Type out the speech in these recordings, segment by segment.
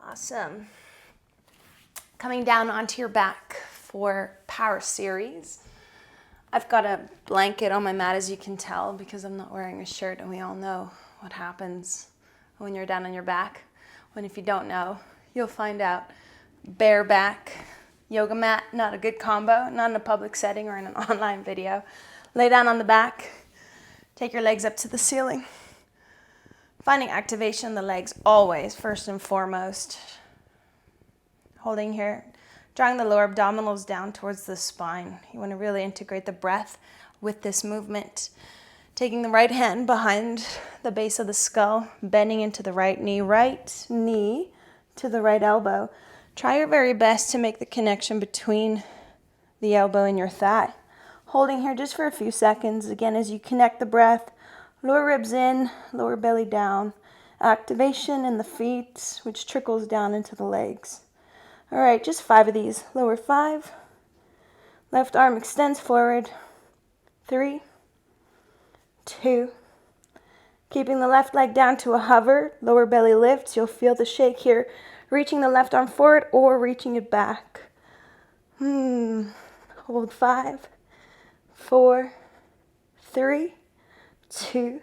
Awesome. Coming down onto your back for power series. I've got a blanket on my mat, as you can tell, because I'm not wearing a shirt, and we all know what happens when you're down on your back. When if you don't know, you'll find out. Bare back, yoga mat, not a good combo, not in a public setting or in an online video. Lay down on the back, take your legs up to the ceiling. Finding activation in the legs always, first and foremost. Holding here, drawing the lower abdominals down towards the spine. You want to really integrate the breath with this movement. Taking the right hand behind the base of the skull, bending into the right knee to the right elbow. Try your very best to make the connection between the elbow and your thigh. Holding here just for a few seconds. Again, as you connect the breath, lower ribs in, lower belly down. Activation in the feet, which trickles down into the legs. All right, just 5 of these. Lower 5. Left arm extends forward. 3, 2. Keeping the left leg down to a hover. Lower belly lifts. You'll feel the shake here. Reaching the left arm forward or reaching it back. Hold 5, 4, 3, 2,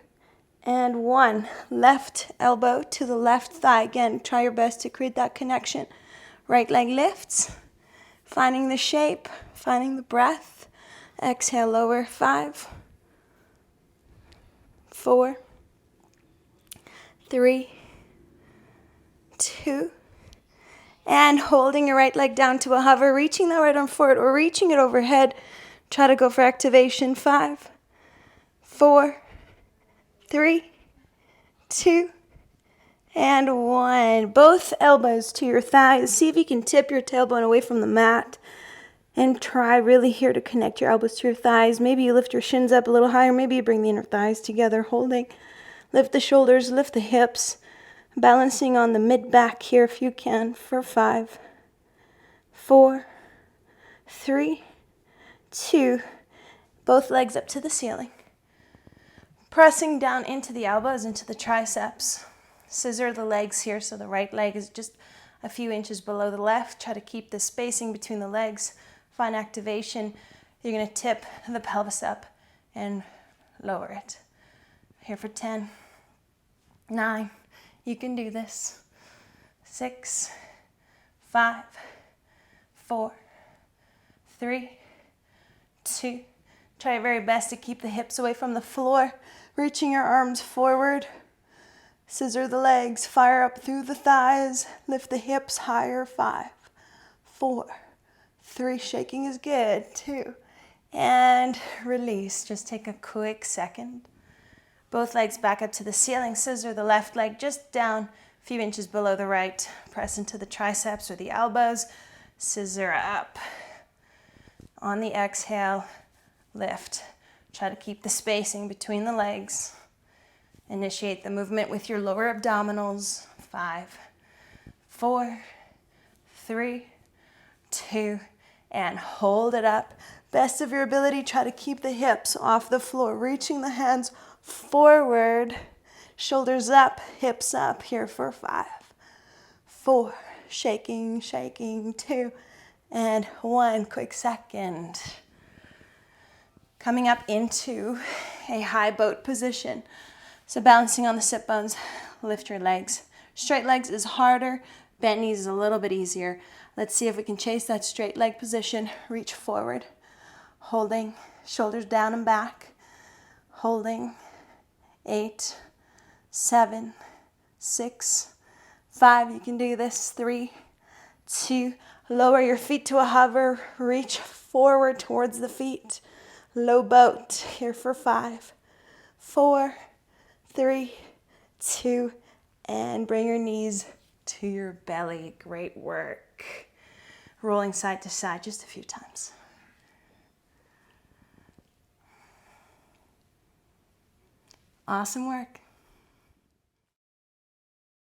and 1. Left elbow to the left thigh. Again, try your best to create that connection. Right leg lifts, finding the shape, finding the breath. Exhale, lower 5, 4, 3, 2, and holding your right leg down to a hover, reaching that right arm forward or reaching it overhead. Try to go for activation. 5, 4, 3, 2, and 1. Both elbows to your thighs. See if you can tip your tailbone away from the mat. And try really here to connect your elbows to your thighs. Maybe you lift your shins up a little higher. Maybe you bring the inner thighs together, holding. Lift the shoulders, lift the hips. Balancing on the mid-back here if you can for 5, 4, 3, 2. Both legs up to the ceiling. Pressing down into the elbows, into the triceps. Scissor the legs here, so the right leg is just a few inches below the left. Try to keep the spacing between the legs. Find activation. You're going to tip the pelvis up and lower it. Here for 10, 9, you can do this. 6, 5, 4, 3, 2. Try your very best to keep the hips away from the floor. Reaching your arms forward. Scissor the legs, fire up through the thighs, lift the hips higher. 5, 4, 3, shaking is good. 2, and release. Just take a quick second. Both legs back up to the ceiling. Scissor the left leg just down a few inches below the right. Press into the triceps or the elbows. Scissor up. On the exhale, lift. Try to keep the spacing between the legs. Initiate the movement with your lower abdominals. 5, 4, 3, 2, and hold it up. Best of your ability, try to keep the hips off the floor, reaching the hands forward, shoulders up, hips up here for 5, 4, shaking, 2, and 1. Quick second. Coming up into a high boat position. So balancing on the sit bones, lift your legs. Straight legs is harder, bent knees is a little bit easier. Let's see if we can chase that straight leg position. Reach forward, holding, shoulders down and back, holding. 8, 7, 6, 5, you can do this. 3, 2, lower your feet to a hover, reach forward towards the feet. Low boat here for 5, 4, 3, 2, and bring your knees to your belly. Great work. Rolling side to side just a few times. Awesome work.